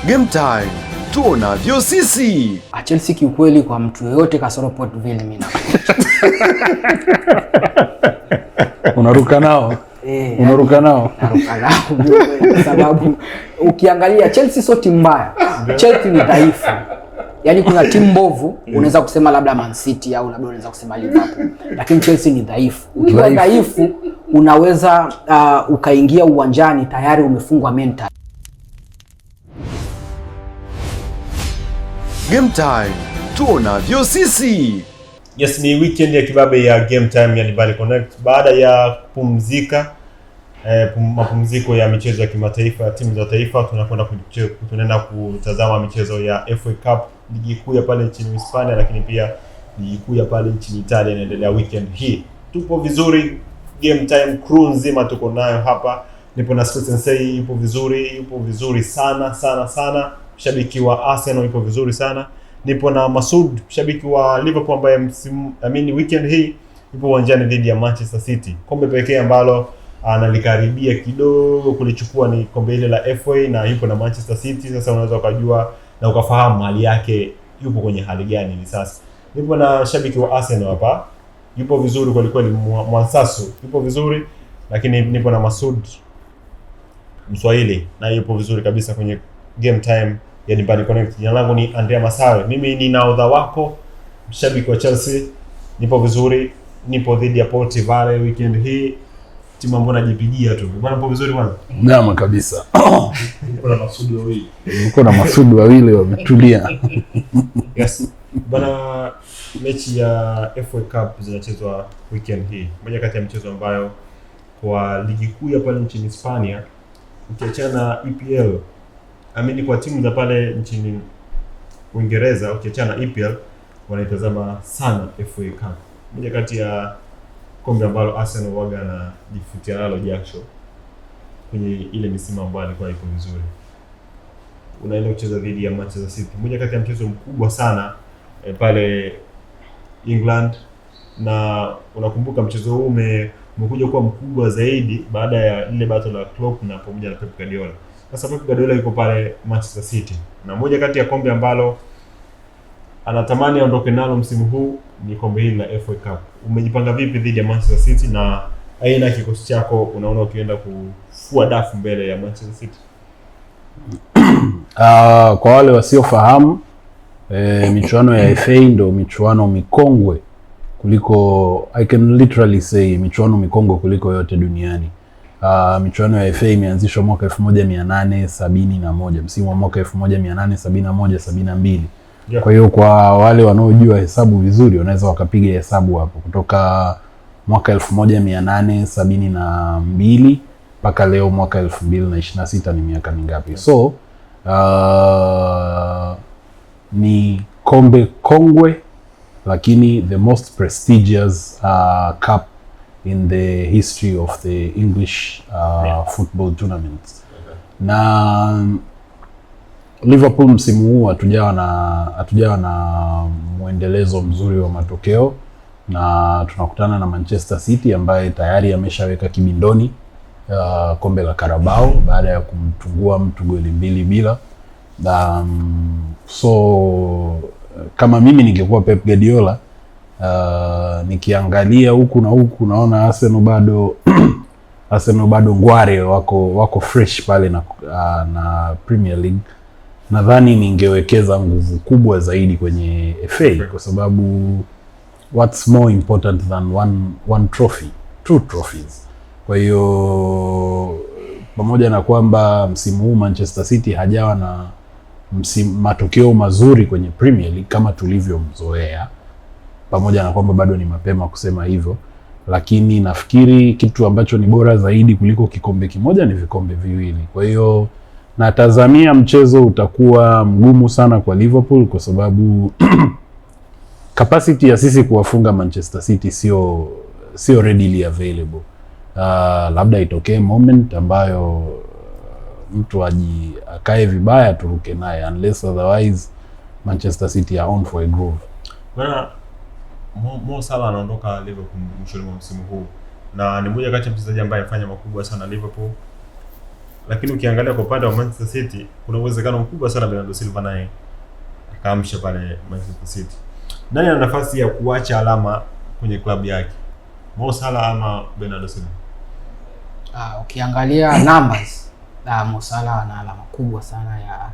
Game Time, tuonavyo sisi. Chelsea kiukweli kwa mtu yoyote kasoro Port Vale mimi na. Unaruka nao? Unaruka nao? Naruka nao sababu ukiangalia Chelsea sio timu mbaya. Chelsea ni dhaifu. Yaani kuna timu mbovu, unaweza kusema labda Man City au labda unaweza kusema Liverpool. Lakini Chelsea ni dhaifu. Ukiwa dhaifu unaweza ukaingia uwanjani tayari umefungwa mental. Game Time, tuonavyo sisi. Yes, ni weekend ya kibabe ya Game Time ya Nyumbani Connect. Baada ya kupumzika mapumziko ya michezo ya kimataifa ya timu za taifa, tunaenda kutazama michezo ya FA Cup, ligi kuu ya pale nchini Hispania, lakini pia ligi kuu ya pale nchini Italia inaendelea weekend hii. Tupo vizuri, Game Time crew nzima tuko nayo hapa. Nipo na Sensei, yupo vizuri sana. Shabiki wa Arsenal yupo vizuri sana. Nipo na Masud, shabiki wa Liverpool ambaye weekend hii yupo uwanjani dhidi ya Manchester City. Kombe pekee ambalo analikaribia kidogo kulichukua ni kombe ile la FA, na yupo na Manchester City. Sasa unaweza ukajua na ukafahamu hali yake, yupo kwenye hali gani ni sasa. Nipo na shabiki wa Arsenal hapa, yupo vizuri kweli, Mwansasu yupo vizuri, lakini nipo na Masud Mswahili na yupo vizuri kabisa kwenye Game Time ya Nyumbani Connect. Jina langu ni Andrea Masawe. Mimi ni nahodha wako, mshabiki wa Chelsea. Nipo vizuri, nipo dhidi ya Port Vale weekend hii. Timu ambayo najipigia tu. Bwana, nipo vizuri bwana. Nyama kabisa. Nipo na Masudi wawili. Niko na Masudi wawili wametulia. Yes. Bwana, mechi ya FA Cup zinachezwa weekend hii. Moja kati ya michezo ambayo kwa ligi kuu ya pale nchini Hispania, ukiachana EPL, kwa timu za pale nchini Uingereza, ukiachana EPL, wanaitazama sana FA Cup. Moja kati ya kombe ambalo Arsenal waga na jifutia nalo jasho kwenye ile misimu ambayo alikuwa iko vizuri. Unaenda kucheza dhidi ya Manchester City. Moja kati ya mchezo mkubwa sana pale England, na unakumbuka mchezo huu umekuja kuwa mkubwa zaidi baada ya ile battle la Klopp na pamoja na Pep Guardiola. Sasa Pep Guardiola yuko pale Manchester City, na moja kati ya kombe ambalo anatamani aondoke nalo msimu huu ni kombe hili la FA Cup. Umejipanga vipi dhidi ya Manchester City, na aina ya kikosi chako unaona ukienda kufua dafu mbele ya Manchester City? Kwa wale wasiofahamu, michuano ya FA ndio michuano mikongwe kuliko, I can literally say michuano mikongwe kuliko yote duniani. Michuano ya FA imeanzishwa mwaka 1871, msimu wa mwaka 1871-72. Yeah. Kwa hiyo kwa wale wanaojua hesabu vizuri wanaweza wakapiga hesabu hapo kutoka mwaka 1872 mpaka leo mwaka 2026 ni miaka mingapi? Yeah. So ni kombe kongwe, lakini the most prestigious cup in the history of the English football tournaments. Na Liverpool msimu huu hatujawa na muendelezo mzuri wa matokeo, na tunakutana na Manchester City ambaye tayari ameshaweka kibindoni kombe la Carabao baada ya kumtungua mtu goli 2-0. So kama mimi ningekuwa Pep Guardiola, nikiangalia huku na huku naona Arsenal bado ngware wako fresh pale na Premier League. Nadhani ningewekeza nguvu kubwa zaidi kwenye FA, kwa sababu what's more important than one trophy? Two trophies. Kwa hiyo pamoja na kwamba msimu huu Manchester City hajawa na matokeo mazuri kwenye Premier League kama tulivyomzoea, pamoja na kwamba bado ni mapema kusema hivyo, lakini nafikiri kitu ambacho ni bora zaidi kuliko kikombe kimoja ni vikombe viwili. Kwa hiyo natazamia mchezo utakuwa mgumu sana kwa Liverpool, kwa sababu capacity ya sisi kuwafunga Manchester City sio readily available. Labda itokee moment ambayo mtu akae vibaya turuke naye, unless otherwise Manchester City are on for a groove. Bwana, Mo Salah anaondoka Liverpool mwishoni mwa msimu huu, na ni mmoja kati ya mchezaji ambaye amefanya makubwa sana Liverpool. lakini ukiangalia kwa upande wa Manchester City kuna uwezekano mkubwa sana Bernardo Silva naye akaamsha pale Manchester City. Nani ana nafasi ya kuacha alama kwenye klabu yake? Mo Salah ama Bernardo Silva? Ukiangalia numbers, Mo Salah ana alama kubwa sana ya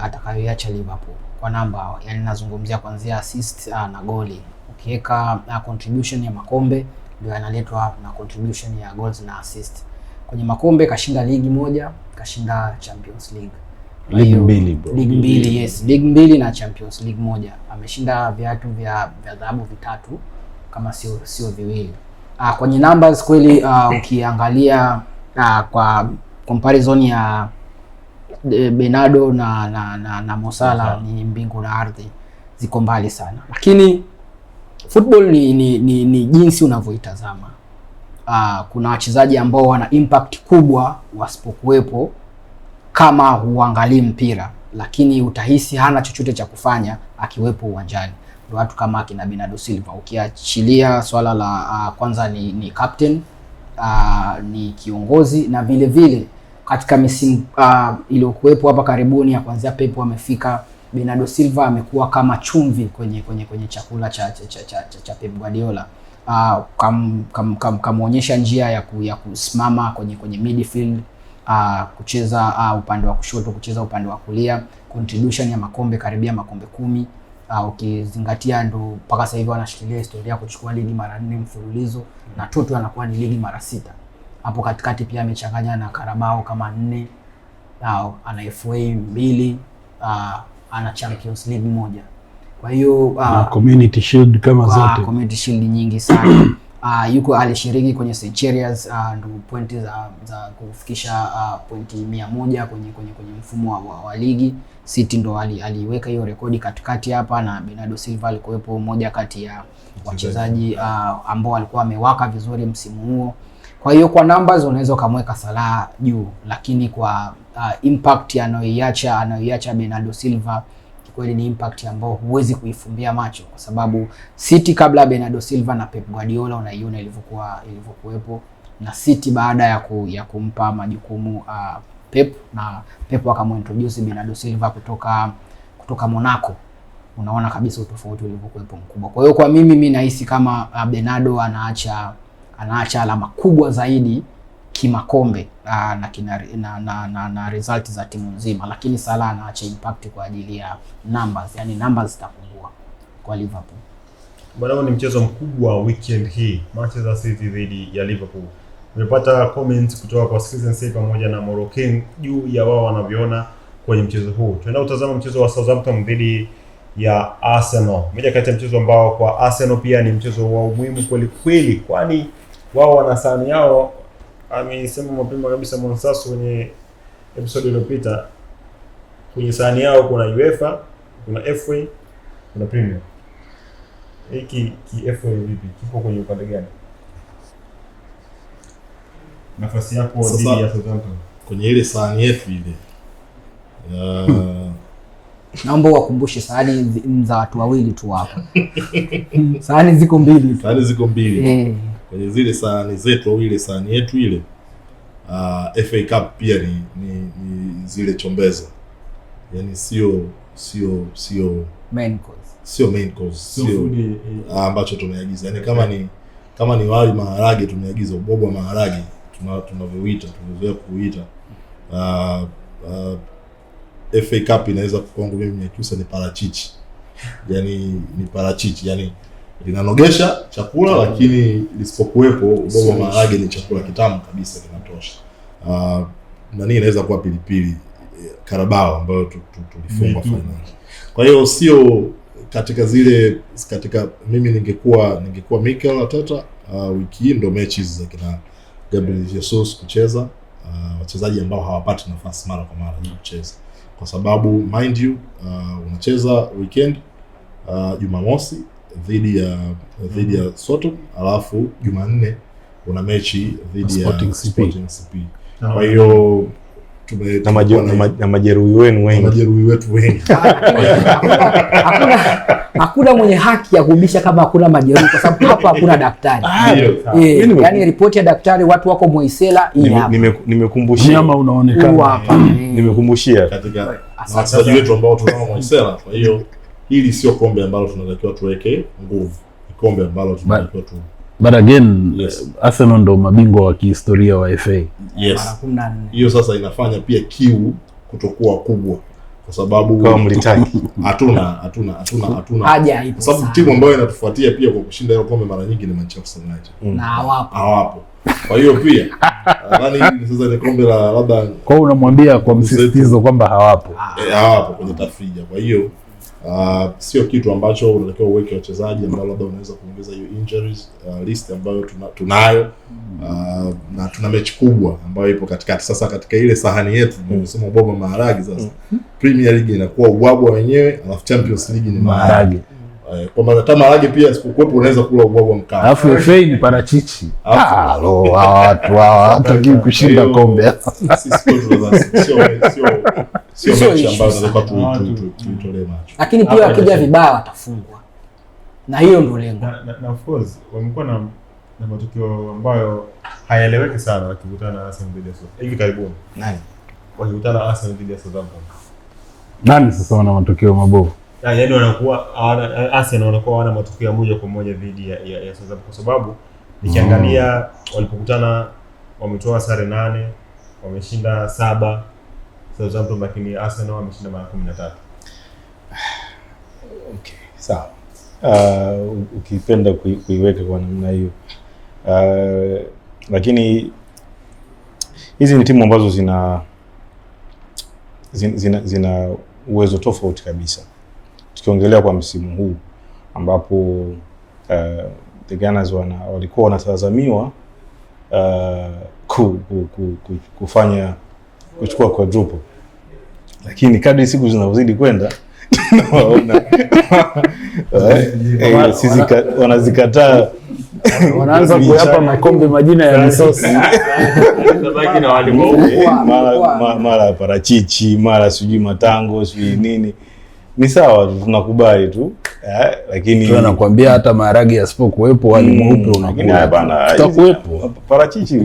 atakayoiacha Liverpool kwa namba, yani nazungumzia kuanzia assist na goli. Ukiweka contribution ya makombe ndio analetwa na contribution ya goals na assist. Kwenye makombe kashinda ligi moja, kashinda Champions League. Ligi mbili bro. Ligi mbili, yes. Ligi mbili na Champions League moja. Ameshinda viatu vya dhahabu vitatu kama sio viwili. Kwenye numbers kweli, ukiangalia kwa comparison ya Bernardo na Mo Salah ni mbingu na ardhi, ziko mbali sana. Lakini football ni jinsi unavyoitazama. Kuna wachezaji ambao wana impact kubwa wasipokuwepo kama huangalii mpira, lakini utahisi hana chochote cha kufanya akiwepo uwanjani. Ndio watu kama akina Bernardo Silva. Ukiachilia swala la kwanza ni captain, ni kiongozi, na vile vile katika misimu iliyokuwepo hapa karibuni ya kuanzia Pep amefika, Bernardo Silva amekuwa kama chumvi kwenye chakula cha Pep Guardiola. Kamuonyesha njia ya kusimama kwenye midfield, kucheza upande wa kushoto, kucheza upande wa kulia, contribution ya makombe karibia makombe 10. Ukizingatia ndo mpaka sasa hivi wanashikilia historia kuchukua ligi mara 4 mfululizo, na Toto anakuwa ni ligi mara 6. Hapo katikati pia amechanganya na Carabao kama 4, ana FA 2, ana Champions League 1. Kwa hiyo Community Shield kama zote. Community Shield nyingi sana. Yuko alishiriki kwenye Centurions, ndo pointi za kufikisha pointi 100 kwenye mfumo wa ligi. City ndo aliweka hiyo rekodi katikati hapa, na Bernardo Silva alikuwepo mmoja kati ya wachezaji ambao walikuwa wamewaka vizuri msimu huo. Kwa hiyo kwa numbers unaweza kumweka Salah juu, lakini kwa impact anayoiacha Bernardo Silva kweli ni impact ambao huwezi kuifumbia macho, kwa sababu City kabla Bernardo Silva na Pep Guardiola unaiona ilivyokuwepo, na City baada ya kumpa majukumu Pep, na Pep akamintroduce Bernardo Silva kutoka Monaco, unaona kabisa utofauti ulivyokuwepo mkubwa. Kwa hiyo kwa mimi nahisi kama Bernardo anaacha alama kubwa zaidi kimakombe na result za timu nzima, lakini Salah anaacha impact kwa ajili ya numbers, yani numbers zitapungua kwa Liverpool. Bwana, ni mchezo mkubwa weekend hii, Manchester City dhidi ya Liverpool. Nimepata comments kutoka kwa Citizen pamoja na Moroccan juu ya wao wanavyoona kwenye mchezo huu. Tunaenda kutazama mchezo wa Southampton dhidi ya Arsenal. Moja kati ya mchezo ambao kwa Arsenal pia ni mchezo wa umuhimu kweli, kwani wao wana sahani yao. Amesema mapema kabisa Monsasu kwenye episode iliyopita, kwenye sahani yao kuna UEFA, kuna FA, kuna Premier. Hiki FA vipi? Kipo kwenye upande gani? Nafasi yako dhidi ya Southampton kwenye ile sahani yetu ile. Naomba wakumbushe sahani za watu wawili tu hapa. Sahani ziko mbili tu. Sahani ziko mbili. Kwenye zile sahani zetu, ile sahani yetu ile, FA Cup pia ni zile chombeza. Yaani sio main course. Sio main course, sio ambacho tumeagiza. Yaani kama ni wali maharage tumeagiza ubobo wa maharage tunavyoita, tumezoea kuita. FA Cup inaweza kwangu mimi nikiusa ni parachichi. Yaani ni parachichi, yaani linanogesha chakula, lakini lisipokuwepo ubobo wa maharage ni chakula kitamu kabisa, kinatosha. Nani inaweza kuwa pilipili Carabao ambayo tulifungwa finali. Kwa hiyo sio katika mimi ningekuwa Mikel Arteta, wiki hii ndo mechi za kina Gabriel Jesus kucheza, wachezaji ambao hawapati nafasi mara kwa mara ya kucheza, kwa sababu mind you unacheza weekend Jumamosi dhidi ya Soton, alafu Jumanne una mechi dhidi ya Sporting CP. Kwa hiyo na majeruhi wenu wengi. Majeruhi wetu wengi. Hakuna mwenye haki ya kubisha kama hakuna majeruhi, kwa sababu hapa hakuna daktari. Yaani ripoti ya daktari, watu wako Moisela hii hapa. Nimekumbushia nyama unaonekana hapa. Nimekumbushia katika wachezaji wetu ambao tunao Moisela. Kwa hiyo hili sio kombe ambalo tunatakiwa tuweke nguvu. Ni kombe ambalo tunatakiwa tu. But again, Arsenal ndo mabingwa wa kihistoria wa FA. Yes. Hiyo sasa inafanya pia kiu kutokuwa kubwa, kwa sababu kama mlitaki hatuna haja ipo. Sababu timu ambayo inatufuatia pia kwa kushinda hiyo kombe mara nyingi ni Manchester United. Na hawapo. Kwa hiyo pia nadhani sasa ni kombe la labda, kwa hiyo unamwambia kwa msisitizo kwamba hawapo kwenye tafrija. Kwa hiyo sio kitu ambacho unatakiwa uweke wachezaji ambao labda unaweza kuongeza hiyo injuries list ambayo tunayo na tuna mechi kubwa ambayo ipo katikati. Sasa katika ile sahani yetu tunasema ubwabwa maharage. Sasa Premier League inakuwa ubwabwa wenyewe, alafu Champions League ni maharage. Kwamba hata maharage pia sipokuwepo unaweza kula ubwabwa mkavu. Alafu FA ni parachichi. Watu hataki kushinda kombe. Sisi sio mechi ambayo tunataka tuitolee macho. Lakini pia wakija vibaya watafungwa. Na hiyo ndio lengo. Na of course wamekuwa na matukio ambayo hayaeleweki sana wakikutana na Arsenal dhidi ya Southampton. Hivi karibuni. Nani? Wakikutana na Arsenal dhidi ya Southampton. Nani sasa wana matokeo mabovu? Yaani wanakuwa Arsenal wanakuwa wana matokeo moja kwa moja dhidi ya Southampton, kwa sababu nikiangalia walipokutana wametoa sare 8, wameshinda 7 Southampton, lakini Arsenal wameshinda mara 13. Okay, sawa. Ukipenda kuiweka kwa namna hiyo. Lakini hizi ni timu ambazo zina uwezo tofauti kabisa. Tukiongelea kwa msimu huu ambapo the Gunners walikuwa wanatazamiwa kuchukua quadruple, lakini kadri siku zinazozidi kwenda tunaona sisi wanazikataa, wanaanza kuyapa makombe majina ya misosi. Tabaki na wale mara parachichi, mara sijui matango, sijui nini. Ni sawa, tunakubali tu, lakini tunakwambia hata maharage yasipokuwepo wali mweupe unakuwa bana, tutakuwepo. Parachichi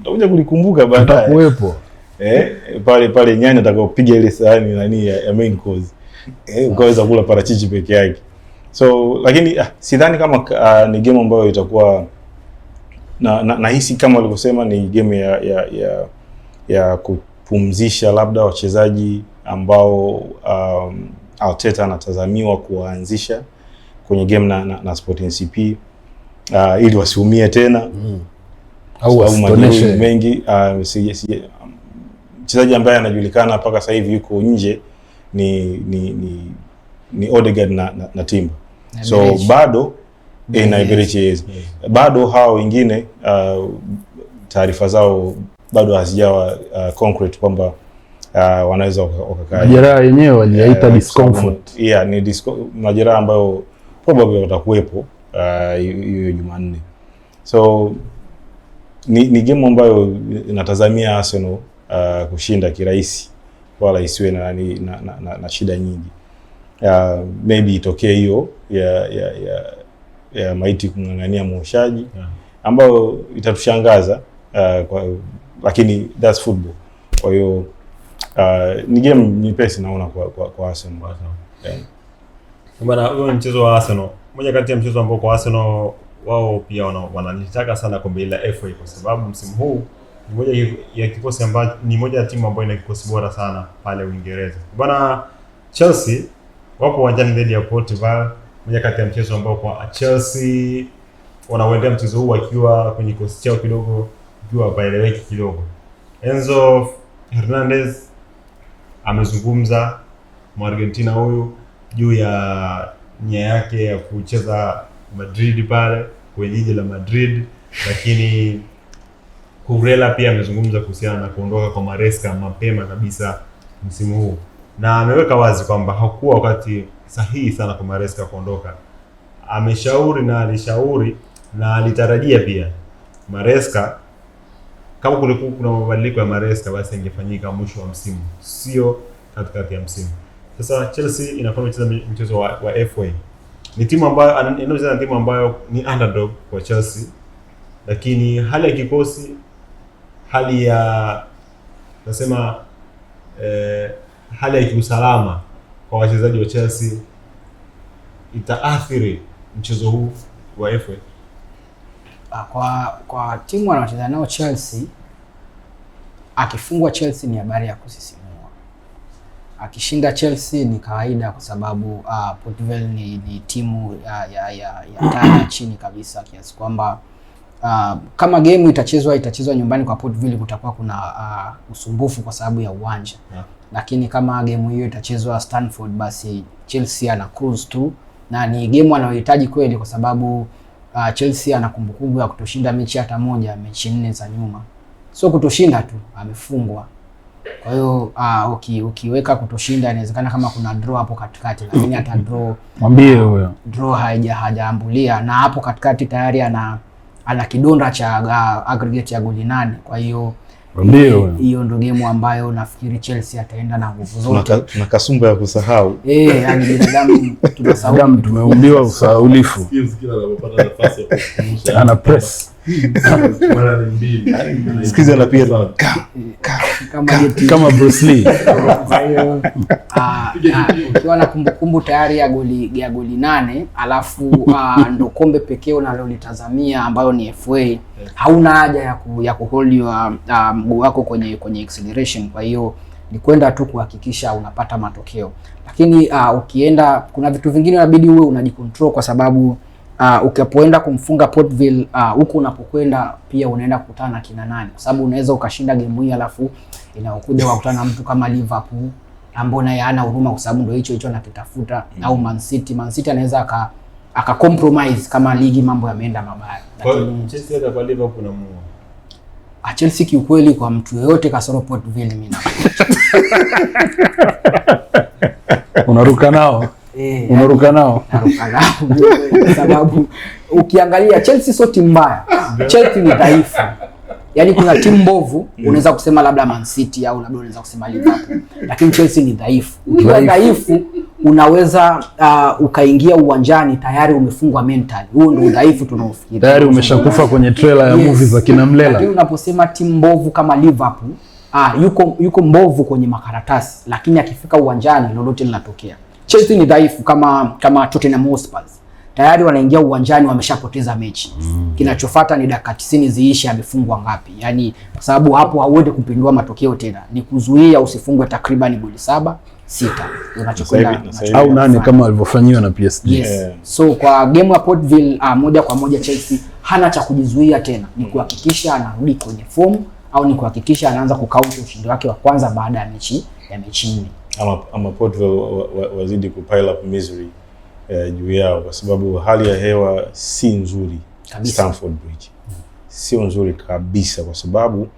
utakuja kulikumbuka baadaye, tutakuwepo. Pale nyanya atakayopiga ile sahani nani ya main course, ukaweza kula parachichi peke yake. So lakini sidhani kama ni game ambayo itakuwa nahisi kama walivyosema ni game ya kupumzisha labda wachezaji ambao Arteta anatazamiwa kuanzisha kwenye game na Sporting CP ili wasiumie tena au wasitoneshe mengi. Mchezaji ambaye anajulikana mpaka sasa hivi yuko nje ni Odegaard na Timber. So bado na Iberichi bado hao wengine taarifa zao bado hazijawa concrete kwamba wanaweza wakakaa. Majeraha yenyewe waliyaita discomfort. Ni majeraha ambayo probably watakuwepo hiyo Jumanne. So ni game ambayo inatazamia Arsenal kushinda kirahisi, wala isiwe na shida nyingi. Maybe itokee hiyo ya Maiti kumng'ang'ania muoshaji ambayo itatushangaza, lakini that's football. Kwa hiyo ni game nyepesi naona kwa Arsenal. Bwana, huo mchezo wa Arsenal, moja kati ya mchezo ambao kwa Arsenal wao pia wanalitaka sana kombe la FA, kwa sababu msimu huu ni moja ya kikosi ambacho ni moja ya timu ambayo ina kikosi bora sana pale Uingereza. Bwana, Chelsea wapo uwanjani dhidi ya Port Vale, moja kati ya mchezo ambao kwa Chelsea wanauendea mchezo huu wakiwa kwenye kikosi chao kidogo kiwa baeleweki kidogo. Enzo Hernandez amezungumza Argentina huyu juu ya nia yake ya kucheza Madrid pale kwenye jiji la Madrid, lakini Kurela pia amezungumza kuhusiana na kuondoka kwa Maresca mapema kabisa msimu huu, na ameweka wazi kwamba hakuwa wakati sahihi sana kwa Maresca kuondoka. Ameshauri na alishauri na alitarajia pia Maresca kama kulikuwa kuna mabadiliko ya Maresca basi ingefanyika mwisho wa msimu, sio katikati ya msimu. Sasa Chelsea inakuwa inacheza mchezo wa FA. Ni timu ambayo inacheza na timu ambayo ni underdog kwa Chelsea, lakini hali ya kikosi, hali ya nasema hali ya kiusalama kwa wachezaji wa Chelsea itaathiri mchezo huu wa FA. Kwa timu wanaocheza nao Chelsea, akifungwa Chelsea ni habari ya kusisimua. Akishinda Chelsea ni kawaida, kwa sababu Port Vale ni timu ya tani chini kabisa, kiasi kwamba kama game itachezwa nyumbani kwa Port Vale kutakuwa kuna usumbufu kwa sababu ya uwanja. Lakini kama game hiyo itachezwa Stamford, basi Chelsea ana cruise tu, na ni game anayohitaji kweli, kwa sababu Chelsea ana kumbukumbu ya kutoshinda mechi hata moja, mechi 4 za nyuma. So kutoshinda tu, amefungwa. Kwa hiyo ukiweka kutoshinda, inawezekana kama kuna draw hapo katikati, lakini hata draw mwambie huyo draw hajaambulia, na hapo katikati tayari ana kidonda cha aggregate ya goli 8. Kwa hiyo hiyo ndio game ambayo nafikiri Chelsea ataenda na nguvu zote. Tuna kasumba ya kusahau. Yani binadamu tunasahau, tumeumbiwa usahaulifu. Kila anapopata nafasi ya kukumbusha ana press mara mbili. Sikiza na pia kama Bruce Lee. Kwa hiyo ukiwa na kumbukumbu tayari ya goli 8, alafu ndo kombe pekee unalolitazamia ambayo ni FA, hauna haja ya kuhold mguu wako kwenye acceleration. Kwa hiyo ni kwenda tu kuhakikisha unapata matokeo. Lakini ukienda, kuna vitu vingine inabidi uwe unajicontrol, kwa sababu ukipoenda kumfunga Port Vale, huko unapokwenda pia unaenda kukutana na kina nani, kwa sababu unaweza ukashinda game hii alafu inaokuja kukutana na mtu kama Liverpool ambao naye hana huruma, kwa sababu ndio hicho anakitafuta, au Man City anaweza aka compromise kama ligi mambo yameenda mabaya. Lakini Chelsea hata kwa Liverpool na muo Chelsea kiukweli, kwa mtu yeyote kasoro Port Vale mimi na unaruka nao unaruka nao kwa sababu ukiangalia Chelsea sio timu mbaya, Chelsea ni dhaifu. Yaani kuna timu mbovu unaweza kusema labda Man City au labda unaweza kusema Liverpool, lakini Chelsea ni dhaifu. Ukiwa dhaifu unaweza ukaingia uwanjani tayari umefungwa mental. Huo ndio udhaifu tunaofikiri. Tayari umeshakufa kwenye trailer ya movie za kina Mlela. Lakini unaposema timu mbovu kama Liverpool, yuko mbovu kwenye makaratasi, lakini akifika uwanjani lolote linatokea. Chelsea ni dhaifu kama Tottenham Hotspur. Tayari wanaingia uwanjani wameshapoteza mechi. Kinachofuata ni dakika 90 ziishe amefungwa ngapi. Yaani kwa sababu hapo hauwezi kupindua matokeo tena. Ni kuzuia usifungwe takriban goli 7, 6. Unachokwenda au 8 kama walivyofanyiwa na PSG. Yes. So kwa game ya Port Vale moja kwa moja Chelsea hana cha kujizuia tena. Ni kuhakikisha anarudi kwenye form, au ni kuhakikisha anaanza kukaunti ushindi wake wa kwanza baada ya mechi 4. Ama Port Vale wazidi kupile up misery juu yao, kwa sababu hali ya hewa si nzuri kabisa. Stamford Bridge sio nzuri kabisa, kwa sababu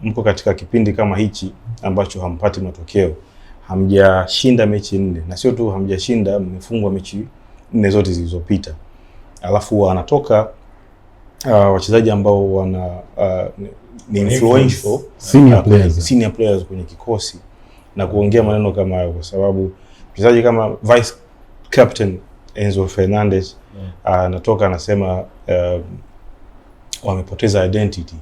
mko katika kipindi kama hichi ambacho hampati matokeo. Hamjashinda mechi 4, na sio tu hamjashinda, mmefungwa mechi 4 zote zilizopita. Alafu wanatoka wachezaji ambao wana ni influential senior players kwenye kikosi, na kuongea maneno kama hayo, kwa sababu mchezaji kama vice captain Enzo Fernandez anatoka anasema wamepoteza identity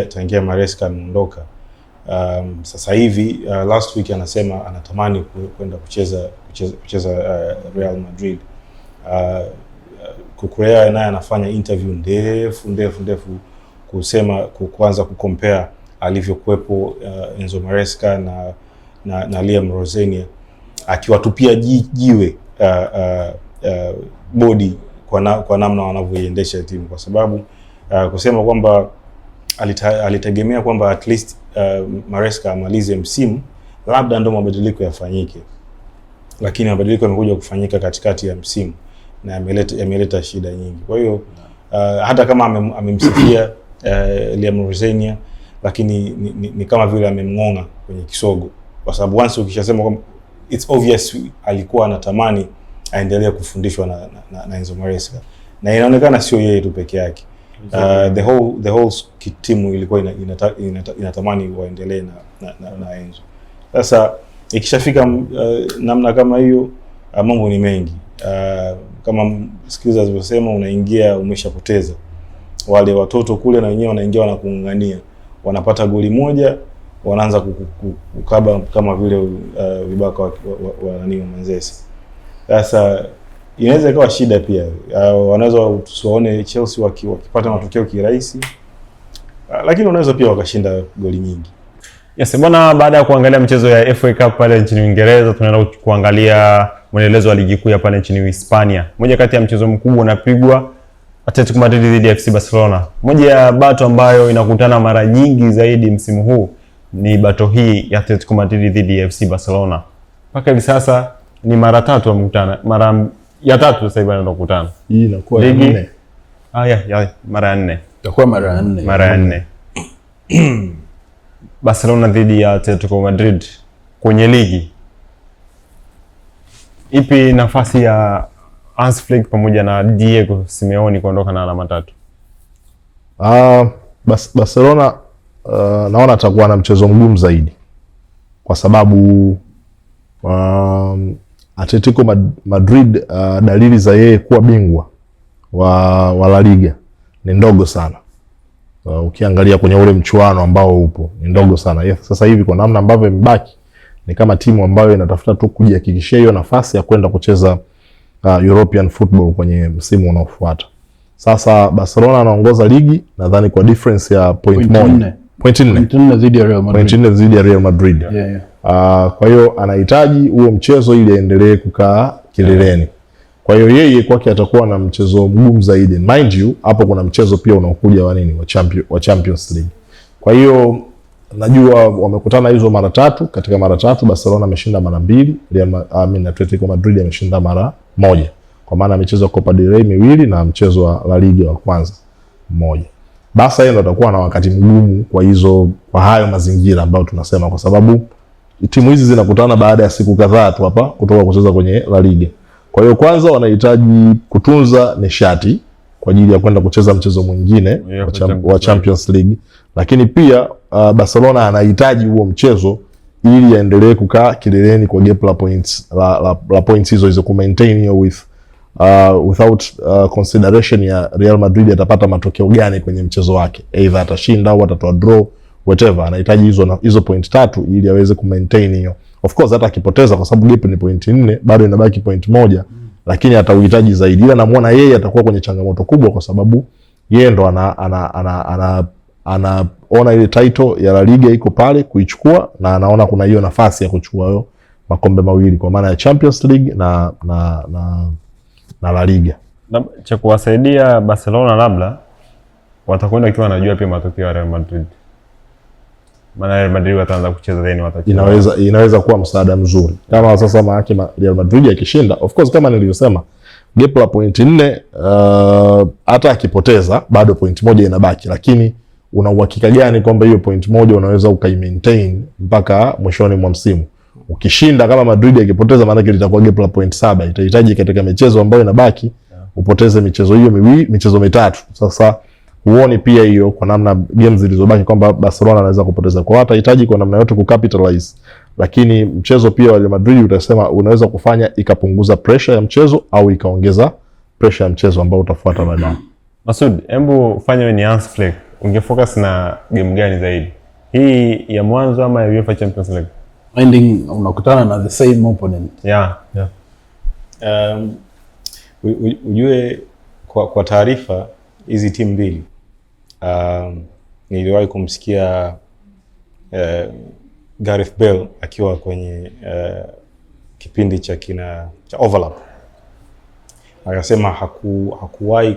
tangia Maresca ameondoka. Sasa hivi last week anasema anatamani kwenda kucheza Real Madrid. Kukurea naye anafanya interview ndefu kuanza kucompare alivyokuepo Enzo Maresca na Liam Rosenior, akiwatupia jiwe body kwa namna wanavyoiendesha timu, kwa sababu kusema kwamba alitegemea kwamba at least Maresca amalize msimu, labda ndio mabadiliko yafanyike, lakini mabadiliko yamekuja kufanyika katikati ya msimu na yameleta shida nyingi. Kwa hiyo hata kama amemsifia Liam Rosenior, lakini ni kama vile amemngonga kwenye kisogo, kwa sababu once ukishasema kwamba it's obvious alikuwa anatamani aendelee kufundishwa na Enzo Maresca, na inaonekana sio yeye tu peke yake. the whole timu ilikuwa inatamani waendelee na Enzo. Sasa ikishafika namna kama hiyo, mambo ni mengi. Kama skills alivyosema, unaingia umeshapoteza. Wale watoto kule na wenyewe wanaingia wanakung'ang'ania. Wanapata goli moja, wanaanza kukaba kama vile vibaka wa nani wa Manzese. Sasa inaweza ikawa shida pia. Wanaweza tusiwaone Chelsea wakipata matokeo kirahisi. Lakini wanaweza pia wakashinda goli nyingi. Yes, bwana, baada ya kuangalia mchezo ya FA Cup pale nchini Uingereza, tunaenda kuangalia mwendelezo wa ligi kuu ya pale nchini Hispania. Moja kati ya mchezo mkubwa unapigwa Atletico Madrid dhidi ya FC Barcelona. Moja ya bato ambayo inakutana mara nyingi zaidi msimu huu ni bato hii ya Atletico Madrid dhidi ya FC Barcelona. Mpaka hivi sasa ni mara 3 wamekutana. Mara ya 3 sasa hivi wanakutana. Hii inakuwa ya 4. Ya mara ya 4. Itakuwa mara ya 4. Mara ya 4. Barcelona dhidi ya Atletico Madrid kwenye ligi. Ipi nafasi ya Hans Flick pamoja na Diego Simeone kuondoka na alama 3? Barcelona naona atakuwa na mchezo mgumu zaidi kwa sababu Atletico Madrid dalili za yeye kuwa bingwa wa La Liga ni ndogo sana. Ukiangalia kwenye ule mchuano ambao upo ni ndogo sana. Yes, sasa hivi kwa namna ambavyo imebaki ni kama timu ambayo inatafuta tu kujihakikishia hiyo nafasi ya kwenda kucheza European football kwenye msimu unaofuata. Sasa Barcelona anaongoza ligi nadhani kwa difference ya point 4 dhidi ya Real Madrid. Point 4 dhidi ya Real Madrid. Kwa hiyo anahitaji huo mchezo ili aendelee kukaa kileleni. Kwa hiyo yeye kwake atakuwa na mchezo mgumu zaidi. Mind you, hapo kuna mchezo pia unaokuja wa Champions League. Kwa hiyo najua wamekutana hizo mara 3, katika mara 3 Barcelona ameshinda mara 2, Atletico Madrid ameshinda mara 1. Kwa maana michezo Copa del Rey 2 na mchezo wa La Liga wa kwanza 1. Basi yeye ndo atakuwa na wakati mgumu kwa hayo mazingira ambayo tunasema, kwa sababu timu hizi zinakutana baada ya siku kadhaa tu hapa kutoka kucheza kwenye La Liga. Kwa hiyo kwanza wanahitaji kutunza nishati kwa ajili ya kwenda kucheza mchezo mwingine wa Champions League. Lakini pia Barcelona anahitaji huo mchezo ili aendelee kukaa kileleni kwa gap la points la points hizo ku maintain hiyo without consideration ya Real Madrid atapata matokeo gani kwenye mchezo wake. Either atashinda au atatoa draw, whatever. Anahitaji hizo point 3 ili aweze ku maintain hiyo. Of course hata akipoteza, kwa sababu gap ni point 4, bado inabaki point 1, lakini atauhitaji zaidi. Ila namuona yeye atakuwa kwenye changamoto kubwa, kwa sababu yeye ndo anaona ile title ya La Liga iko pale kuichukua, na anaona kuna hiyo nafasi ya kuchukua hayo makombe mawili kwa maana ya Champions League na La Liga. Cha kuwasaidia Barcelona labda watakwenda ikiwa wanajua pia matokeo ya Real Madrid. Maana Real Madrid wataanza kucheza then watacheza. Inaweza kuwa msaada mzuri. Kama sasa maana Real Madrid akishinda, of course kama nilivyosema, gap la point 4 hata akipoteza bado point 1 inabaki, lakini una uhakika gani kwamba hiyo point 1 unaweza ukaimaintain mpaka mwishoni mwa msimu? Ukishinda kama Madrid akipoteza, maana litakuwa gap la point 7. Itahitaji katika michezo ambayo inabaki upoteze michezo hiyo michezo 3. Sasa huoni pia hiyo kwa namna games zilizobaki kwamba Barcelona anaweza kupoteza. Kwa hata hitaji kwa namna yote kucapitalize. Lakini mchezo pia wa Real Madrid utasema unaweza kufanya ikapunguza pressure ya mchezo au ikaongeza pressure ya mchezo ambao utafuata baadaye. Masud, hebu fanya wewe ni Hans Flick. Ungefocus na game gani zaidi? Hii ya mwanzo ama ya UEFA Champions League? Ending unakutana na the same opponent. Yeah. Ujue kwa taarifa hizi timu mbili niliwahi kumsikia Gareth Bale akiwa kwenye kipindi cha Overlap, akasema hakuwahi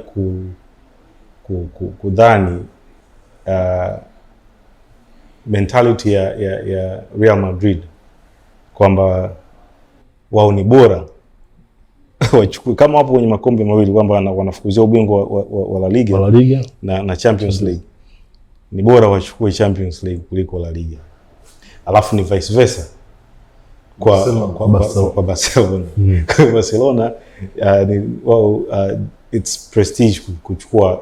kudhani mentality ya Real Madrid kwamba wao ni bora wachukue kama wapo kwenye makombe mawili, kwamba wanafukuzia ubingwa wa La Liga na Champions League, ni bora wachukue Champions League kuliko La Liga. Alafu ni vice versa kwa Barcelona. Kwa Barcelona ni wao it's prestige kuchukua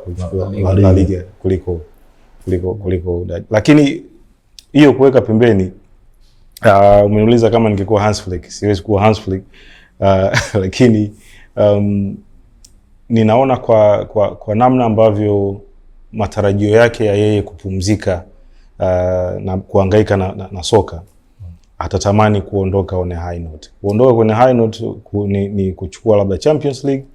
La Liga kuliko lakini hiyo kuweka pembeni. Umeniuliza kama ningekuwa Hans Flick, siwezi kuwa Hans Flick, lakini ninaona kwa namna ambavyo matarajio yake ya yeye kupumzika na kuhangaika na soka, atatamani kuondoka on a high note. Kuondoka kwenye high note ni kuchukua labda Champions League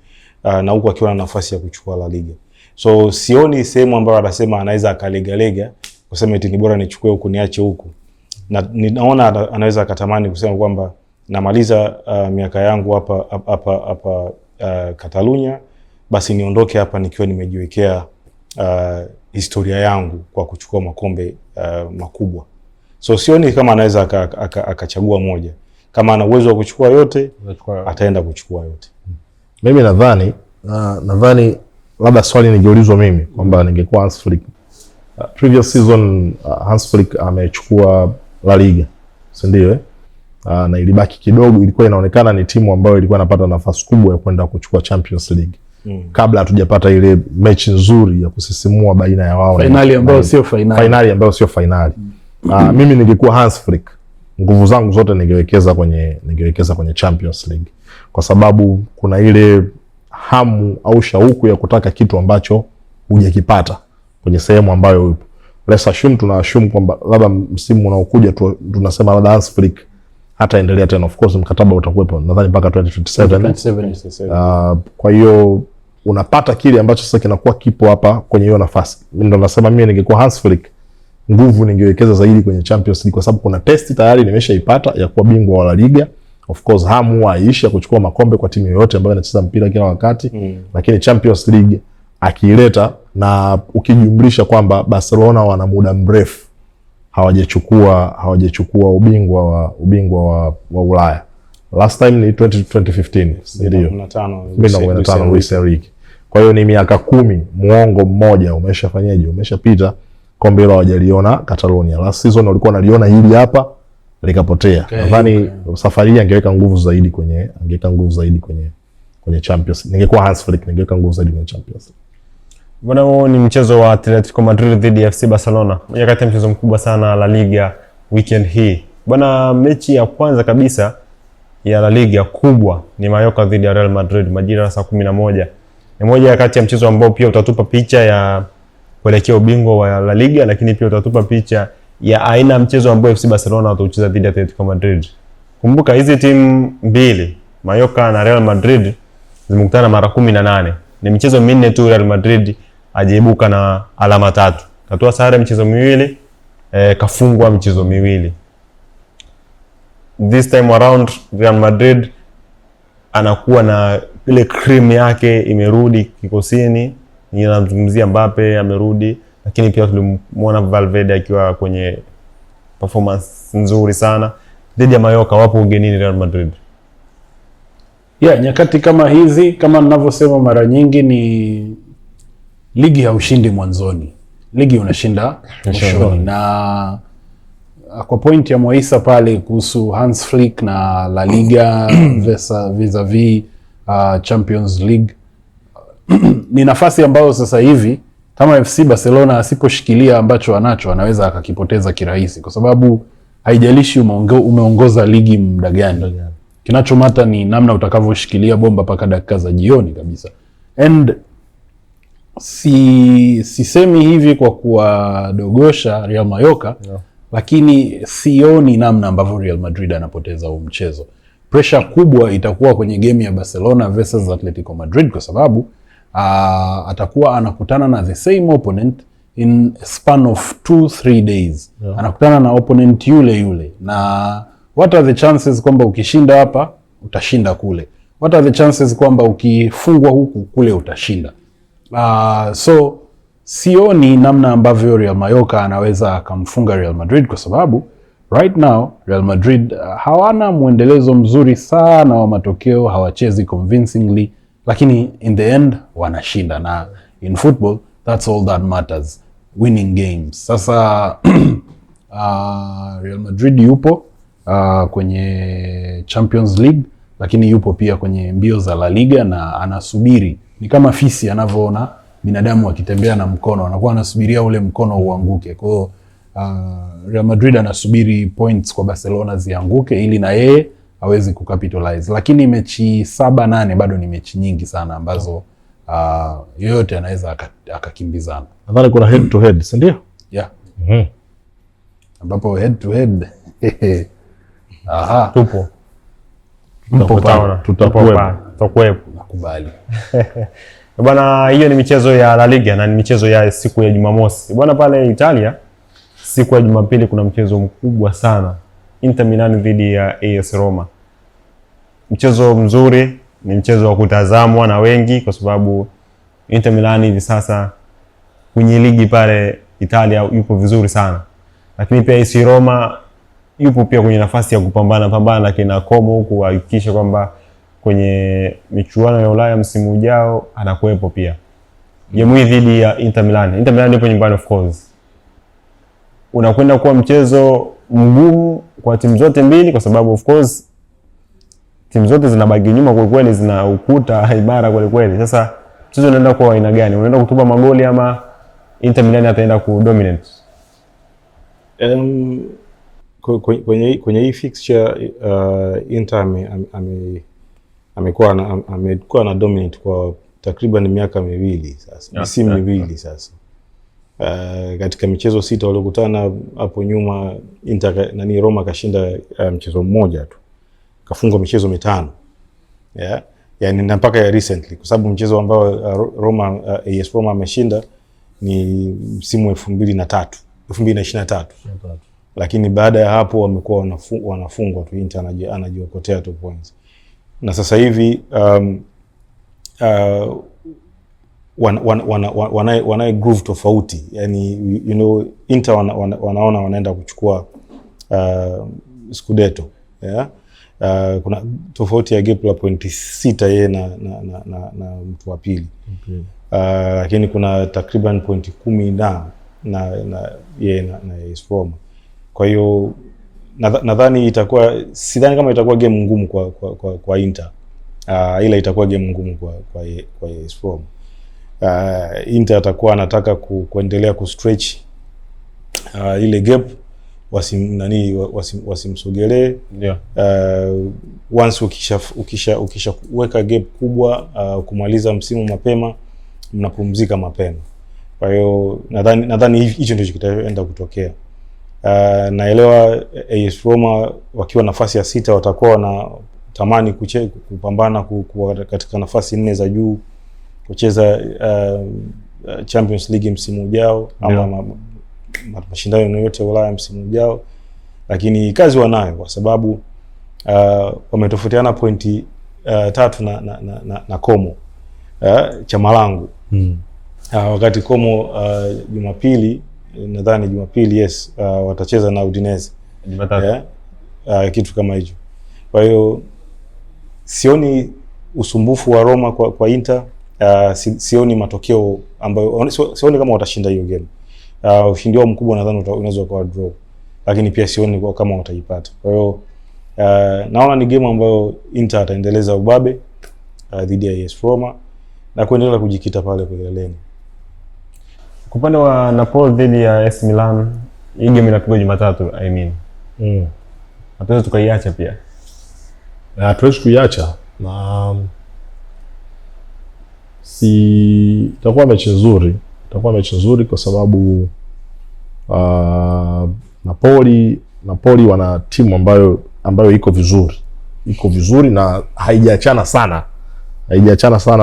na huko akiwa na nafasi ya kuchukua La Liga. So sioni sehemu ambayo anasema anaweza akalegalega kusema eti ni bora nichukue huku niache huku. Na ninaona anaweza akatamani kusema kwamba namaliza miaka yangu hapa Catalonia, basi niondoke hapa nikiwa nimejiwekea historia yangu kwa kuchukua makombe makubwa. So sioni kama anaweza akachagua moja. Kama ana uwezo wa kuchukua yote, ataenda kuchukua yote. Mimi nadhani labda swali ningeulizwa mimi kwamba ningekuwa Hans Flick. Previous season Hans Flick amechukua La Liga, si ndio? Na ilibaki kidogo, ilikuwa inaonekana ni timu ambayo ilikuwa inapata nafasi kubwa ya kwenda kuchukua Champions League. Kabla hatujapata ile mechi nzuri ya kusisimua baina ya wao, finali ambayo sio finali. Mimi ningekuwa Hans Flick, nguvu zangu zote ningewekeza kwenye Champions League, kwa sababu kuna ile hamu au shauku ya kutaka kitu ambacho hujakipata kwenye sehemu ambayo upo. Let's assume, tunaassume kwamba labda msimu unaokuja tunasema labda Hans Flick hata endelea tena, of course mkataba utakuwepo nadhani mpaka 2027. Kwa hiyo unapata kile ambacho sasa kinakuwa kipo hapa kwenye hiyo nafasi. Mimi ndo nasema mimi ningekuwa Hans Flick, nguvu ningewekeza zaidi kwenye Champions League, kwa sababu kuna test tayari nimeshaipata ya kuwa bingwa wa La Liga. Of course hamu haishi ya kuchukua makombe kwa timu yoyote ambayo inacheza mpira kila wakati, lakini Champions League akiileta, na ukijumlisha kwamba Barcelona wana muda mrefu hawajachukua ubingwa wa Ulaya. Last time ni 2015, ndio 2015 Luis Enrique. Kwa hiyo ni miaka 10, muongo mmoja umeshapita, kombe hilo hawajaliona Catalonia. Last season walikuwa wanaliona hili hapa likapotea. Nadhani safari hii angeweka nguvu zaidi kwenye Champions. Ningekuwa Hans Flick, ningeweka nguvu zaidi kwenye Champions. Bwana, huo ni mchezo wa Atletico Madrid dhidi ya FC Barcelona. Moja kati ya mchezo mkubwa sana La Liga weekend hii. Bwana, mechi ya kwanza kabisa ya La Liga kubwa ni Mallorca dhidi ya Real Madrid majira saa 11. Ni moja kati ya mchezo ambao pia utatupa picha ya kuelekea ubingwa wa La Liga, lakini pia utatupa picha ya aina mchezo ambao FC Barcelona watacheza dhidi ya Atletico Madrid. Kumbuka hizi timu mbili, Mallorca na Real Madrid, zimekutana mara 18. Ni michezo minne tu Real Madrid ajaibuka na alama 3. Katoa sare michezo miwili, kafungwa michezo miwili. This time around Real Madrid anakuwa na ile cream yake imerudi kikosini. Ninazungumzia Mbappe amerudi, lakini pia tulimuona Valverde akiwa kwenye performance nzuri sana. Dhidi ya Mallorca wapo ugenini Real Madrid. Nyakati kama hizi, kama ninavyosema mara nyingi, ni ligi haushindi mwanzoni, ligi unashinda mwishoni. Na kwa point ya Moisa pale kuhusu Hans Flick na La Liga vis-a-vis Champions League, ni nafasi ambayo sasa hivi kama FC Barcelona asiposhikilia ambacho anacho, anaweza akakipoteza kirahisi, kwa sababu haijalishi umeongoza ligi muda gani. Kinachomata ni namna utakavyoshikilia bomba paka dakika za jioni kabisa. And sisemi hivi kwa kuwadogosha Real Mallorca, lakini sioni namna ambavyo Real Madrid anapoteza huu mchezo. Pressure kubwa itakuwa kwenye game ya Barcelona versus Atletico Madrid, kwa sababu atakuwa anakutana na the same opponent in a span of 2-3 days. Anakutana na opponent yule, na what are the chances kwamba ukishinda hapa utashinda kule? What are the chances kwamba ukifungwa huku kule utashinda? So sioni namna ambavyo Real Mallorca anaweza akamfunga Real Madrid, kwa sababu right now Real Madrid hawana muendelezo mzuri sana wa matokeo, hawachezi convincingly, lakini in the end wanashinda, na in football that's all that matters, winning games. Sasa Real Madrid yupo kwenye Champions League, lakini yupo pia kwenye mbio za La Liga, na anasubiri ni kama fisi anavyoona binadamu akitembea na mkono, anakuwa anasubiria ule mkono uanguke. Kwa hiyo Real Madrid anasubiri points kwa Barcelona zianguke ili na yeye hawezi kucapitalize. Lakini mechi 7-8 bado ni mechi nyingi sana ambazo yoyote anaweza akakimbizana. Nadhani kuna head to head, si ndio? Yeah. Ambapo head to head Tupo. Tutakuwepo. Nakubali. Bwana, hiyo ni michezo ya La Liga na ni michezo ya siku ya Jumamosi. Bwana, pale Italia siku ya Jumapili kuna mchezo mkubwa sana. Inter Milan dhidi ya AS Roma. Mchezo mzuri, ni mchezo wa kutazamwa na wengi kwa sababu Inter Milan hivi sasa kwenye ligi pale Italia yupo vizuri sana. Lakini pia AS Roma yupo pia kwenye nafasi ya kupambana na kina Como huku kuhakikisha kwamba kwenye michuano ya Ulaya msimu ujao anakuepo pia. Game hii dhidi ya Inter Milan. Inter Milan ipo nyumbani of course. Unakwenda kuwa mchezo mgumu kwa timu zote mbili kwa sababu of course timu zote zinabaki nyuma kwa kweli, zina ukuta imara kwa kweli. Sasa mchezo unaenda kwa aina gani? Unaenda kutupa magoli ama Inter Milan ataenda kudominate? Kwenye hii fixture Inter amekuwa na dominate kwa takriban miaka miwili sasa, misimu miwili sasa. Katika michezo 6 waliokutana hapo nyuma Roma kashinda mchezo mmoja tu, kafungwa michezo 5. Yeah, yani na mpaka ya recently, kwa sababu mchezo ambao AS Roma ameshinda ni msimu 2023. Lakini baada ya hapo wamekuwa wanafungwa tu, Inter anajiokotea tu points. Na sasa hivi wana groove tofauti, yani Inter wanaona wanaenda kuchukua Scudetto, yeah. Kuna tofauti ya gap la pointi 6 yeye na mtu wa pili. Lakini kuna takriban pointi 10 na yeye na AS Roma. Kwa hiyo nadhani sidhani kama itakuwa game ngumu kwa Inter. Ila itakuwa game ngumu kwa AS Roma. Inter atakuwa anataka kuendelea kustretch ile gap, wasimsogelee. Yeah. Once ukishaweka gap kubwa, kumaliza msimu mapema, mnapumzika mapema. Kwa hiyo nadhani hicho ndio kitaenda kutokea. Naelewa AS Roma wakiwa nafasi ya 6 watakuwa na tamani kupambana katika nafasi 4 za juu, kucheza Champions League msimu ujao, ama mashindano yote ya Ulaya msimu ujao. Lakini kazi wanayo kwa sababu wametofautiana pointi 3 na Como Chamalangu. Wakati Como Jumapili, nadhani Jumapili, yes, watacheza na Udinese Jumatatu. Kitu kama hicho. Kwa hiyo sioni usumbufu wa Roma kwa Inter. Sioni matokeo ambayo sioni kama watashinda hiyo game. Ushindi wao mkubwa nadhani unaweza kuwa draw, lakini pia sioni kama wataipata. Kwa hiyo naona ni game ambayo Inter ataendeleza ubabe dhidi ya AS Roma na kuendelea kujikita pale kwa kileleni. Kwa upande wa Napoli dhidi ya AS Milan, hii game inapigwa Jumatatu, I mean. Hatuwezi tukaiacha pia. Hatuwezi kuiacha, na itakuwa mechi nzuri kwa sababu Napoli wana timu ambayo iko vizuri na haijaachana sana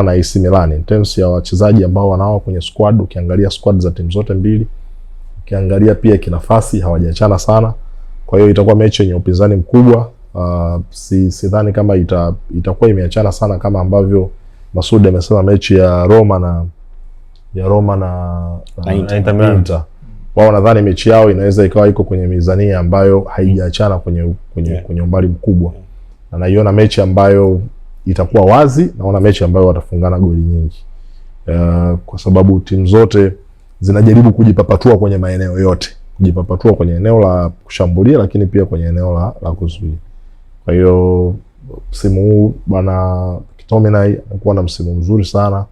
na AC Milan in terms ya wachezaji ambao wanao kwenye squad. Ukiangalia squad za timu zote mbili, ukiangalia pia kinafasi, hawajaachana sana. Kwa hiyo itakuwa mechi yenye upinzani mkubwa. Sidhani kama itakuwa imeachana sana kama ambavyo Masudi amesema mechi ya Roma na Inter. Wao nadhani mechi yao inaweza ikawa iko kwenye mizania ambayo haijaachana kwenye umbali mkubwa. Na naiona mechi ambayo itakuwa wazi, naona mechi ambayo watafungana goli nyingi. Kwa sababu timu zote zinajaribu kujipapatua kwenye maeneo yote. Kujipapatua kwenye eneo la kushambulia, lakini pia kwenye eneo la kuzuia. Kwa hiyo msimu huu bwana Kitominai anakuwa na msimu mzuri sana.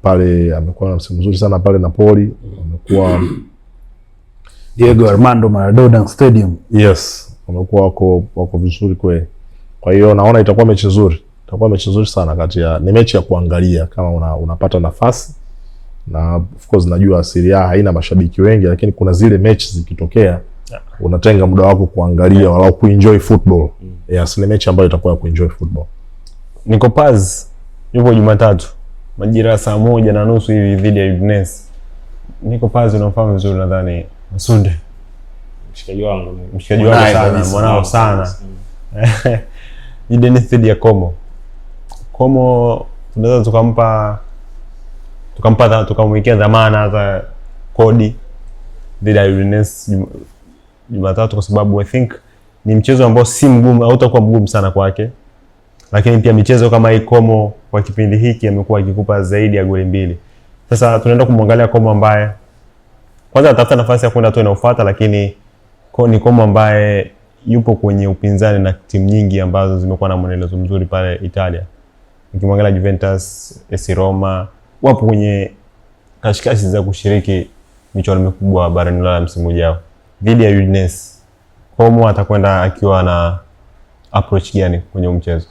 pale amekuwa na msimu mzuri sana pale Napoli. Amekuwa Diego Armando Maradona Stadium. Yes, wamekuwa wako vizuri kweli. Kwa hiyo naona itakuwa mechi nzuri. Itakuwa mechi nzuri sana ni mechi ya kuangalia kama unapata nafasi. Na of course najua Serie A haina mashabiki wengi, lakini kuna zile mechi zikitokea unatenga muda wako kuangalia walau kuenjoy football. Yes, ni mechi ambayo itakuwa ya kuenjoy football. Nico Paz yupo Jumatatu majira saa 1:30 hivi dhidi ya Udinese. Nico Paz unafahamu vizuri nadhani. Sunde mshikaji wangu sana, mwanao sana. Udinese dhidi ya Como tunaweza tukamwekea dhamana hata kodi dhidi ya Udinese Jumatatu, kwa sababu I think ni mchezo ambao si mgumu au utakuwa mgumu sana kwake. Lakini pia michezo kama hii Como kwa kipindi hiki amekuwa akikupa zaidi ya goli 2. Sasa tunaenda kumwangalia Como ambaye kwanza atafuta nafasi ya kwenda tu inayofuata, lakini ni Como ambaye yupo kwenye upinzani na timu nyingi ambazo zimekuwa na mwendelezo mzuri pale Italia. Ukimwangalia Juventus, AS Roma wapo kwenye kashikashi za kushiriki michuano mikubwa barani Ulaya msimu ujao. Dhidi ya Udinese, Como atakwenda akiwa na approach gani kwenye mchezo?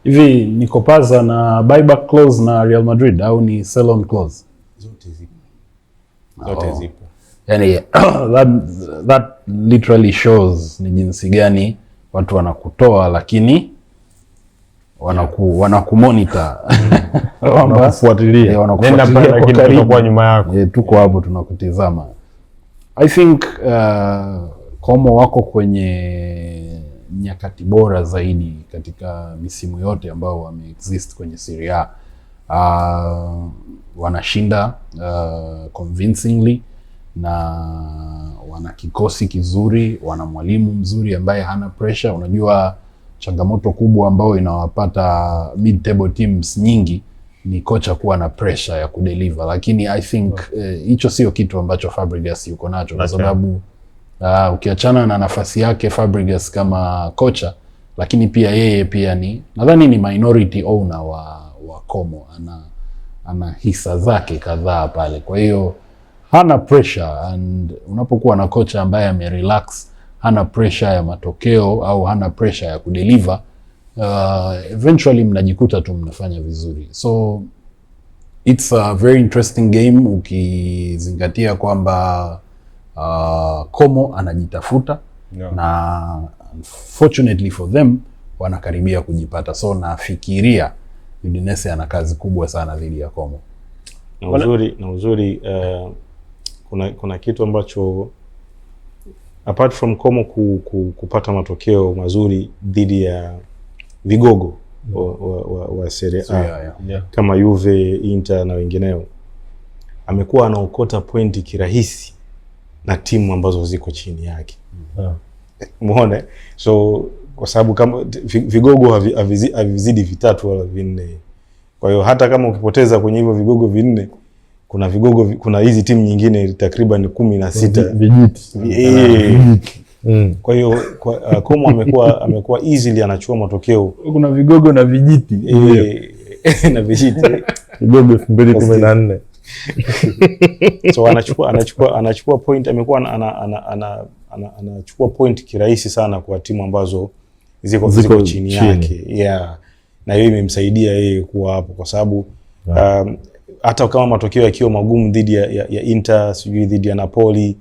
Hivi Nico Paz na buyback clause na Real Madrid au ni sell on clause? Zote zipo. Yani that literally shows ni jinsi gani watu wanakutoa lakini wanakumonitor. Wanakufuatilia. Nenda pale lakini tutakuwa nyuma yako. Tuko hapo tunakutizama. I think Como wako kwenye nyakati bora zaidi katika misimu yote ambao wameexist kwenye Serie A. Wanashinda convincingly na wana kikosi kizuri, wana mwalimu mzuri ambaye hana pressure. Unajua changamoto kubwa ambayo inawapata mid table teams nyingi ni kocha kuwa na pressure ya kudeliver, lakini I think hicho sio kitu ambacho Fabregas yuko nacho, kwa sababu ukiachana na nafasi yake Fabregas kama kocha, lakini pia yeye pia nadhani ni minority owner wa Como, ana hisa zake kadhaa pale. Kwa hiyo hana pressure, and unapokuwa na kocha ambaye amerelax, hana pressure ya matokeo au hana pressure ya kudeliver, eventually mnajikuta tu mnafanya vizuri. So it's a very interesting game ukizingatia kwamba Como anajitafuta na unfortunately for them wanakaribia kujipata. So nafikiria Udinese ana kazi kubwa sana dhidi ya Como. Na uzuri kuna kitu ambacho apart from Como kupata matokeo mazuri dhidi ya vigogo wa Serie A kama Juve, Inter na wengineo, amekuwa anaokota pointi kirahisi na timu ambazo ziko chini yake. Umeona? So kwa sababu kama vigogo havizidi 3 wala 4. Kwa hiyo hata kama ukipoteza kwenye hivyo vigogo 4, kuna hizi timu nyingine takriban 16 vijiti. Kwa hiyo Como amekuwa easily anachukua matokeo. Kuna vigogo na vijiti. Na vijiti. Vigogo 2014. So anachukua point, amekuwa anachukua point kirahisi sana kwa timu ambazo ziko chini yake. Na hiyo imemsaidia yeye kuwa hapo, kwa sababu hata kama matokeo yakiwa magumu dhidi ya Inter, sijui dhidi ya Napoli,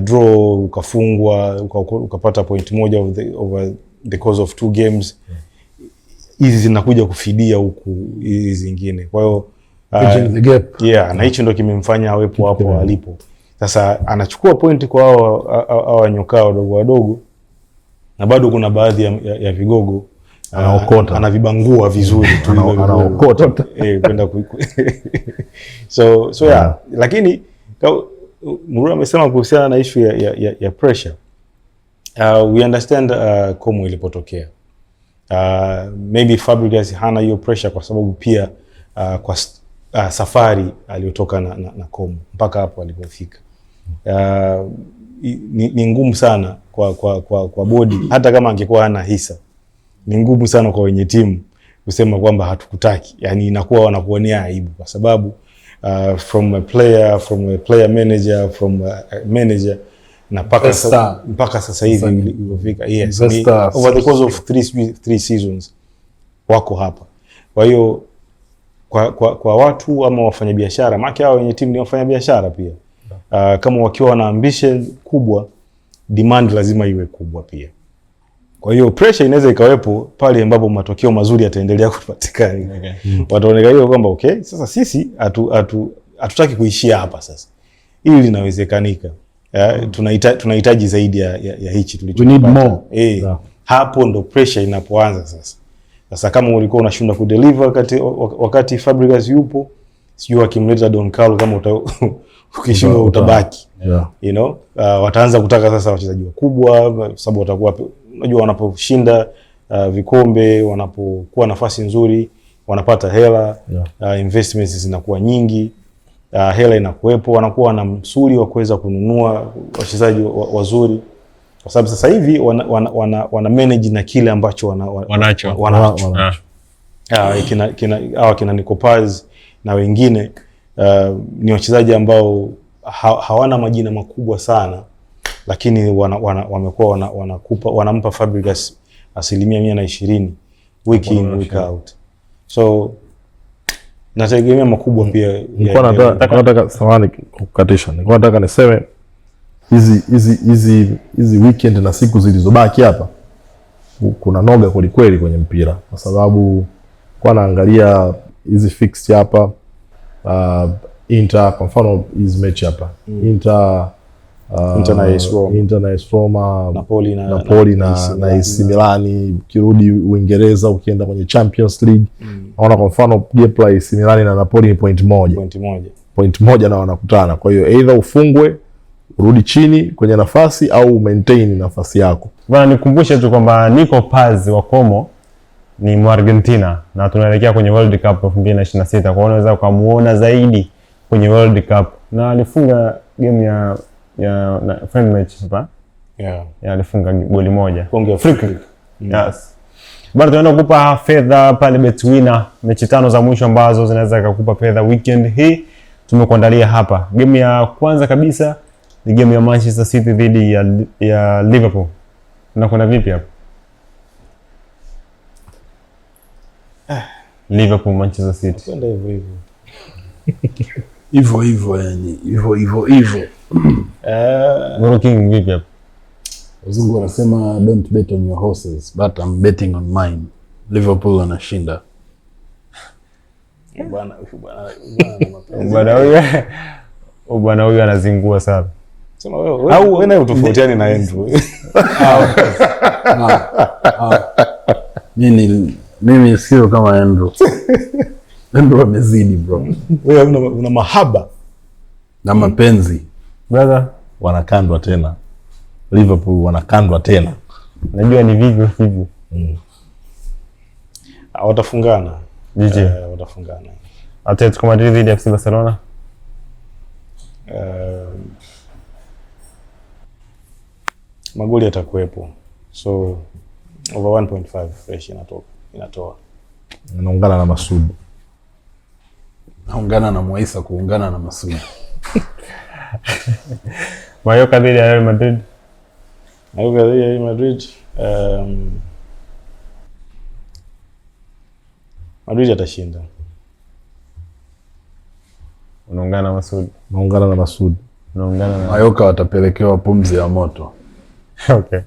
draw, ukafungwa, ukapata point moja over the course of 2 games, hizi zinakuja kufidia huku hizi zingine. Kwa hiyo na hicho ndio kimemfanya awepo hapo alipo. Sasa anachukua point kwa hao nyokao wadogo, na bado kuna baadhi ya vigogo anavibangua vizuri tu, anaokota kwenda so lakini Murura amesema kuhusiana na issue ya pressure. We understand Como ilipotokea. Maybe Fabregas hana hiyo pressure kwa sababu pia kwa safari aliyotoka na Como mpaka hapo alipofika. Ni ngumu sana kwa bodi, hata kama angekuwa hana hisa. Ni ngumu sana kwa wenye timu kusema kwamba hatukutaki. Yani inakuwa wanakuonea aibu kwa sababu from a player manager, from a manager na mpaka sasa hivi ilifika. Yes, over the course of 3 seasons wako hapa. Kwa hiyo kwa watu ama wafanyabiashara, maana hao wenye timu ni wafanyabiashara pia. Kama wakiwa na ambition kubwa, demand lazima iwe kubwa pia. Kwa hiyo pressure inaweza ikawepo pale ambapo matokeo mazuri yataendelea kupatikana. Wataoneka hiyo kwamba okay, sasa sisi hatutaki kuishia hapa sasa. Hili linawezekanika. Tunahitaji zaidi ya hichi tulichopata. Hapo ndo pressure inapoanza sasa. Sasa kama ulikuwa unashinda kudeliver wakati Fabregas yupo, sijui akimleta Don Carlo kama ukishindwa utabaki. You know, wataanza kutaka sasa wachezaji wakubwa sababu watakuwa, unajua wanaposhinda vikombe, wanapokuwa nafasi nzuri, wanapata hela, investments zinakuwa nyingi, hela inakuwepo, wanakuwa na msuli wa kuweza kununua wachezaji wazuri. Kwa sababu sasa hivi wana manage na kile ambacho wanacho. Kina Nico Paz na wengine ni wachezaji ambao hawana majina makubwa sana, lakini wamekuwa wanampa Fabregas 120% week in week out. So nategemea makubwa pia. Nataka samahani kukatisha. Nataka niseme hizi weekend na siku zilizobaki hapa kuna noga kweli kwenye mpira, kwa sababu kwa naangalia hizi fixed hapa, Inter kwa mfano hizi mechi hapa, Inter na AS Roma, Napoli na AC Milan. Ukirudi Uingereza ukienda kwenye Champions League, naona kwa mfano gap la AC Milan na Napoli ni point moja na wanakutana. Kwa hiyo either ufungwe urudi chini kwenye nafasi au maintain nafasi yako. Bwana, nikumbushe tu kwamba Nico Paz wa Como ni Argentina na tunaelekea kwenye World Cup 2026. Kwa hiyo unaweza kumuona zaidi kwenye World Cup, na alifunga game ya friend match hapa. Alifunga goli moja. Free kick. Yes. Bado tunaenda kukupa fedha pale Betwina, mechi 5 za mwisho ambazo zinaweza kukupa fedha weekend hii tumekuandalia hapa. Game ya kwanza kabisa ni game ya Manchester City dhidi ya Liverpool. Unakwenda vipi hapo? Liverpool Manchester City. Kwenda hivyo yani. Hivyo. Goro King vipi hapo? Wazungu wanasema don't bet on your horses, but I'm betting on mine. Liverpool wanashinda. Bwana huyu anazingua sana. Sema wewe naye utofautiani na Andrew. Mimi sio kama Andrew. Andrew amezidi bro. Wewe una mahaba na mapenzi. Brother, wanakandwa tena. Liverpool wanakandwa tena. Najua ni vivyo hivyo. Watafungana. Watafungana. Atletico Madrid dhidi ya FC Barcelona. Magoli yatakuwepo. So over 1.5 fresh inatoa. Naungana na Masudi. Naungana na Moisa kuungana na Masudi. Mallorca dhidi ya Real Madrid. Madrid atashinda. Unaungana na Masudi. Naungana na Masudi. Unaungana na Mallorca watapelekewa pumzi ya moto. Okay.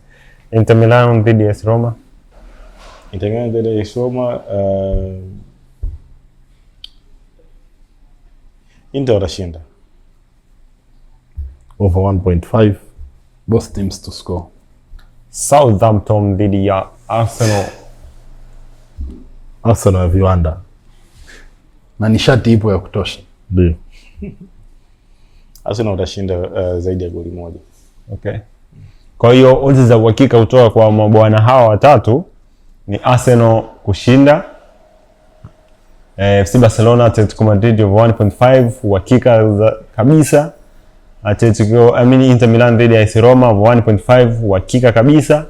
Inter Milan dhidi ya AS Roma. Inter Milan dhidi ya AS Roma, Inter watashinda. Over 1.5. Both teams to score. Southampton dhidi ya Arsenal. Arsenal ya viwanda. Na nishati ipo ya kutosha. Ndio. Arsenal watashinda zaidi ya goli moja. Okay. Kwa hiyo odds za uhakika kutoka kwa mabwana hawa watatu ni Arsenal kushinda, FC Barcelona, Atletico Madrid over 1.5 uhakika kabisa. Inter Milan dhidi ya AS Roma over 1.5 uhakika kabisa.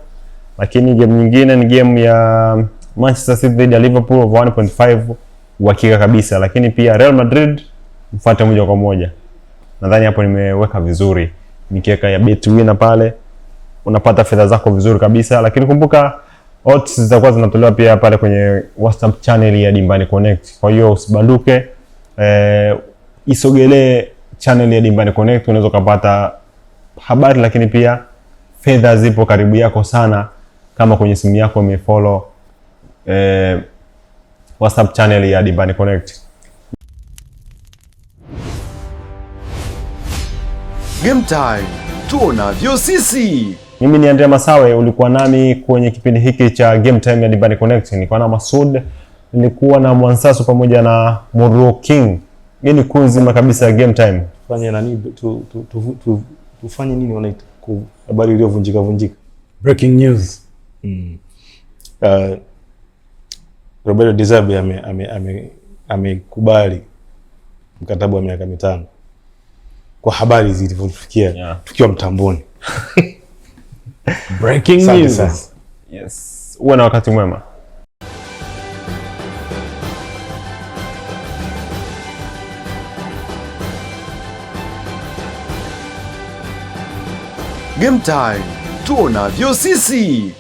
Lakini game nyingine ni game ya Manchester City dhidi ya Liverpool over 1.5 uhakika kabisa, lakini pia Real Madrid mfuate moja kwa moja. Nadhani hapo nimeweka vizuri. Nikiweka ya bet winner pale unapata fedha zako vizuri kabisa, lakini kumbuka odds zitakuwa zinatolewa pia pale kwenye WhatsApp channel ya Dimbani Connect. Kwa hiyo usibanduke, isogelee channel ya Dimbani Connect, unaweza kupata habari, lakini pia fedha zipo karibu yako sana kama kwenye simu yako umefollow WhatsApp channel ya Dimbani Connect. Game time tunavyo sisi. Mimi ni Andrea Masawe, ulikuwa nami kwenye kipindi hiki cha Game Time ya Dimbani Connect. Nilikuwa na Masud, nilikuwa na Mwansasu pamoja na Muro King. Hii ni crew nzima kabisa ya Game Time. Fanya nani tufanye nini wanaita habari iliyovunjika. Breaking news. Roberto De Zerbi amekubali mkataba wa miaka 5 kwa habari zilivyofikia tukiwa mtamboni. Breaking news. Yes. Uwe na wakati mwema. Game time tunavyo sisi.